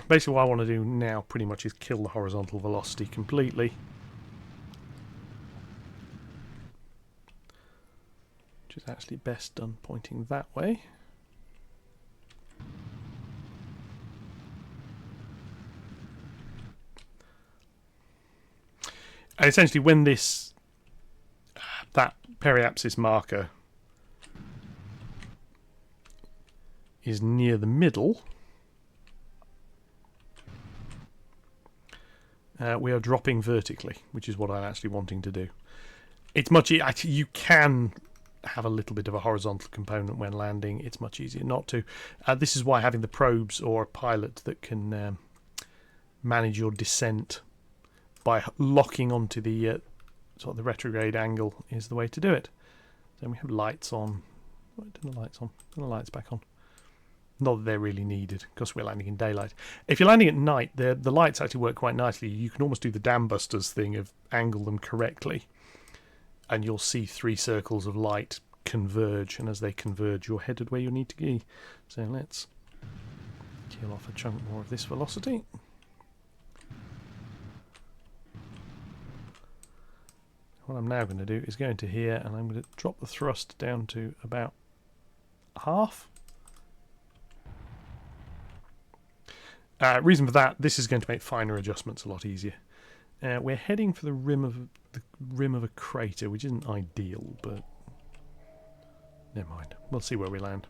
Basically what I want to do now pretty much is kill the horizontal velocity completely. Which is actually best done pointing that way. And essentially when this that periapsis marker is near the middle, we are dropping vertically, which is what I'm actually wanting to do. It's much you can have a little bit of a horizontal component when landing. It's much easier not to. This is why having the probes or a pilot that can manage your descent by locking onto the sort of the retrograde angle is the way to do it. Then we have lights on. Turn the lights on. Turn the lights back on. Not that they're really needed because we're landing in daylight. If you're landing at night, the lights actually work quite nicely. You can almost do the dam busters thing of angle them correctly, and you'll see 3 circles of light converge, and as they converge, you're headed where you need to be. So let's kill off a chunk more of this velocity. What I'm now going to do is go into here, and I'm going to drop the thrust down to about half. Reason for that, this is going to make finer adjustments a lot easier. We're heading for the rim of a crater, which isn't ideal, but never mind. We'll see where we land.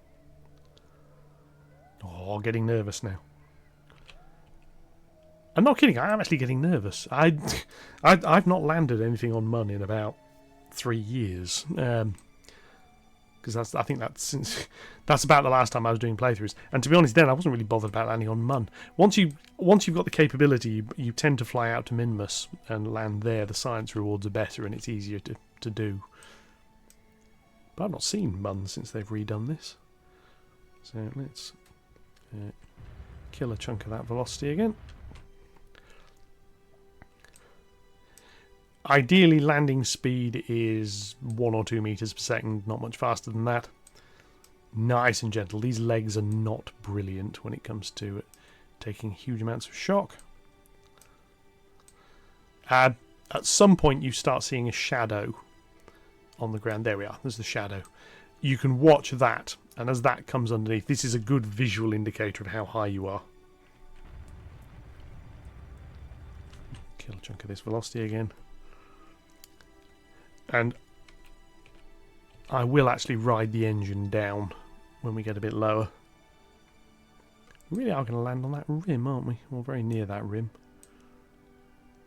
Oh, getting nervous now. I'm not kidding. I am actually getting nervous. I've not landed anything on Mun in about 3 years. Because I think that's about the last time I was doing playthroughs. And to be honest, then I wasn't really bothered about landing on Mun. Once you've got the capability, you tend to fly out to Minmus and land there. The science rewards are better, and it's easier to do. But I've not seen Mun since they've redone this. So let's kill a chunk of that velocity again. Ideally, landing speed is 1 or 2 meters per second, not much faster than that. Nice and gentle. These legs are not brilliant when it comes to taking huge amounts of shock. At some point, you start seeing a shadow on the ground. There we are. There's the shadow. You can watch that, and as that comes underneath, this is a good visual indicator of how high you are. Kill a chunk of this velocity again. And I will actually ride the engine down when we get a bit lower. We really are going to land on that rim, aren't we? Or very near that rim.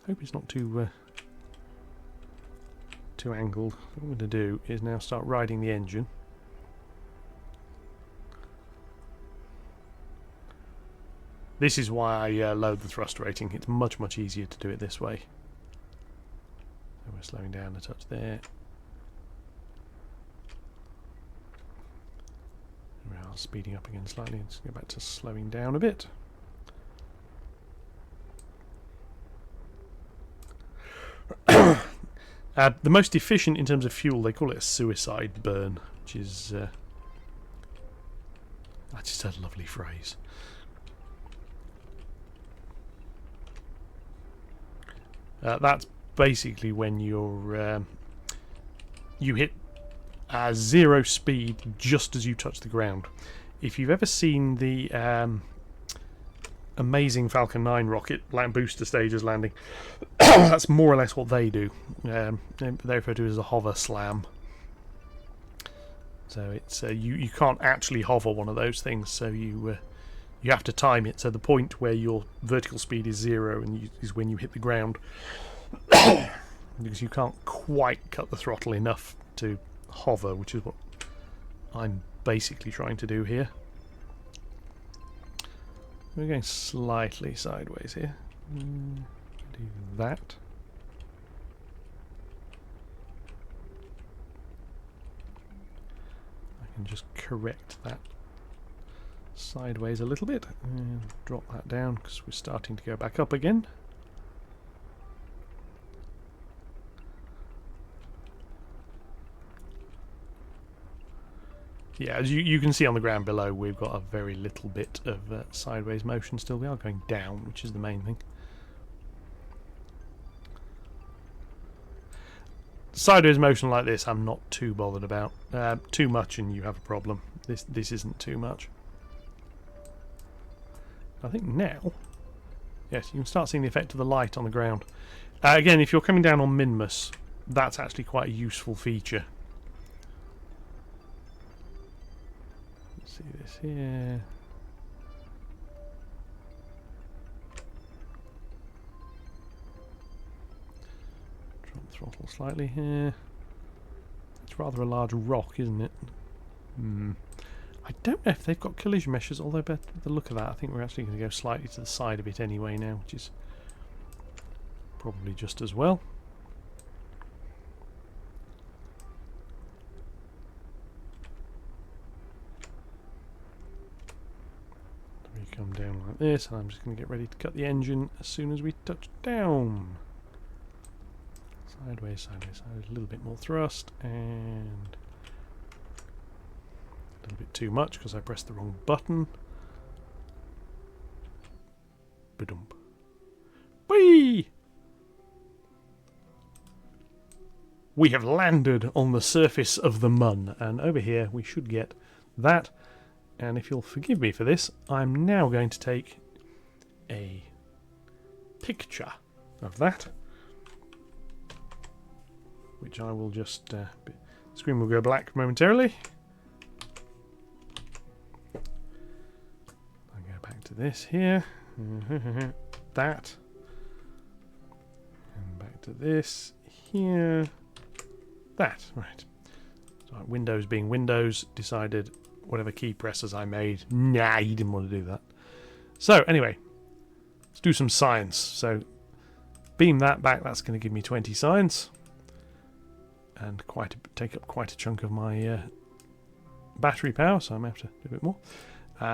Hope it's not too angled. What I'm going to do is now start riding the engine. This is why I load the thrust rating. It's much easier to do it this way. So we're slowing down a touch there. We are speeding up again slightly. Let's go back to slowing down a bit. The most efficient in terms of fuel, they call it a suicide burn, which is that's just a lovely phrase. That's basically when you're you hit zero speed just as you touch the ground. If you've ever seen the amazing Falcon 9 rocket booster stages landing, that's more or less what they do. They refer to it as a hover slam. So it's you can't actually hover one of those things, so you have to time it. So the point where your vertical speed is 0 and is when you hit the ground, because you can't quite cut the throttle enough to hover, which is what I'm basically trying to do here. We're going slightly sideways here. Do that. I can just correct that sideways a little bit and drop that down because we're starting to go back up again. Yeah, as you can see on the ground below, we've got a very little bit of sideways motion still. We are going down, which is the main thing. Sideways motion like this, I'm not too bothered about. Too much and you have a problem. This isn't too much. I think now, yes, you can start seeing the effect of the light on the ground. Again, if you're coming down on Minmus, that's actually quite a useful feature. Let's see this here. Drop the throttle slightly here. It's rather a large rock, isn't it? I don't know if they've got collision meshes, although by the look of that, I think we're actually going to go slightly to the side of it anyway now, which is probably just as well. We come down like this, and I'm just going to get ready to cut the engine as soon as we touch down. Sideways, sideways, sideways, a little bit more thrust, and a little bit too much because I pressed the wrong button. Ba-dump. Whee! We have landed on the surface of the Mun, and over here we should get that. And if you'll forgive me for this, I'm now going to take a picture of that, which I will just the screen will go black momentarily. I'll go back to this here. That. And back to this here. That. Right. So Windows being Windows decided whatever key presses I made, nah, he didn't want to do that. So anyway, let's do some science. So beam that back, that's going to give me 20 science. And take up quite a chunk of my battery power, so I may have to do a bit more.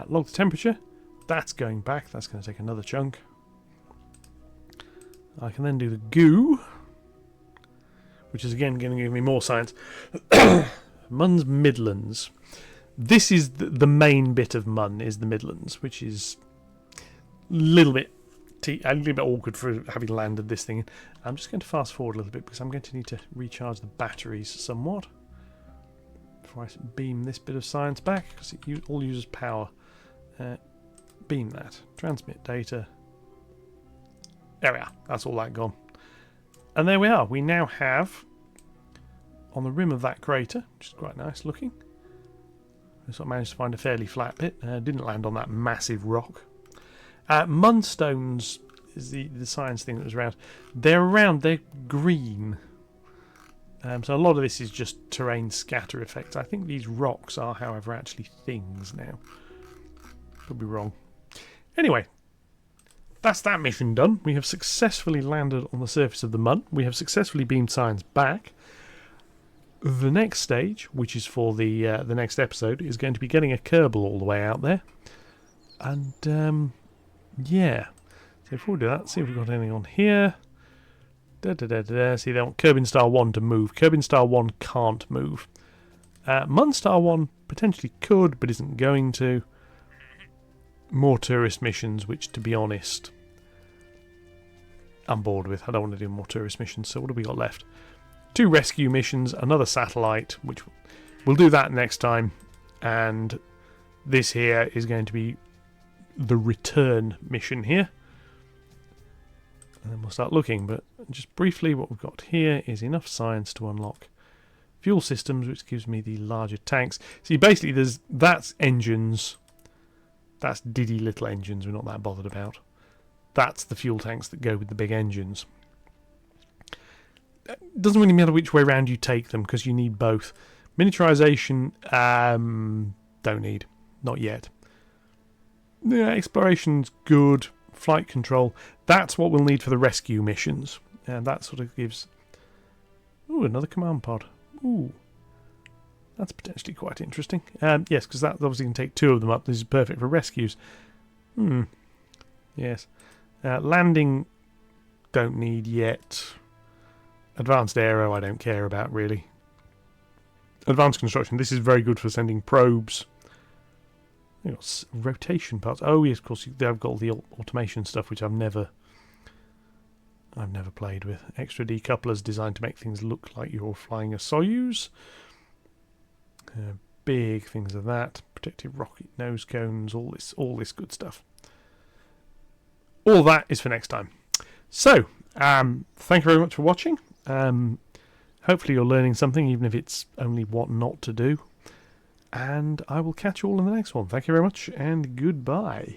Log the temperature. That's going back. That's going to take another chunk. I can then do the goo, which is again going to give me more science. Mun's Midlands. This is the main bit of Mun, is the Midlands, which is a little bit awkward for having landed this thing. I'm just going to fast forward a little bit because I'm going to need to recharge the batteries somewhat before I beam this bit of science back, because it all uses power. Beam that. Transmit data. There we are. That's all that gone. And there we are. We now have, on the rim of that crater, which is quite nice looking, so I managed to find a fairly flat bit. Didn't land on that massive rock. Munstones is the science thing that was around. They're around. They're green. So a lot of this is just terrain scatter effects. I think these rocks are, however, actually things now. Could be wrong. Anyway, that's that mission done. We have successfully landed on the surface of the Mun. We have successfully beamed science back. The next stage, which is for the next episode, is going to be getting a Kerbal all the way out there. And, yeah. So before we do that, see if we've got anything on here. See, they want Kerbin Star 1 to move. Kerbin Star 1 can't move. Mun Star 1 potentially could, but isn't going to. More tourist missions, which, to be honest, I'm bored with. I don't want to do more tourist missions, so what have we got left? 2 rescue missions, another satellite, which we'll do that next time. And this here is going to be the return mission here. And then we'll start looking, but just briefly what we've got here is enough science to unlock fuel systems, which gives me the larger tanks. See, basically that's engines, that's diddy little engines we're not that bothered about. That's the fuel tanks that go with the big engines. It doesn't really matter which way around you take them, because you need both. Miniaturization, don't need, not yet. Yeah, exploration's good. Flight control, that's what we'll need for the rescue missions, and that sort of gives... Ooh, another command pod. Ooh, that's potentially quite interesting. Yes, because that obviously can take 2 of them up. This is perfect for rescues. Yes. Landing, don't need yet. Advanced aero, I don't care about really. Advanced construction, this is very good for sending probes. Rotation parts. Oh yes, of course they've got all the automation stuff, which I've never played with. Extra decouplers designed to make things look like you're flying a Soyuz. Big things of that. Protective rocket nose cones. All this good stuff. All that is for next time. So, thank you very much for watching. Hopefully you're learning something, even if it's only what not to do. And I will catch you all in the next one. Thank you very much, and goodbye.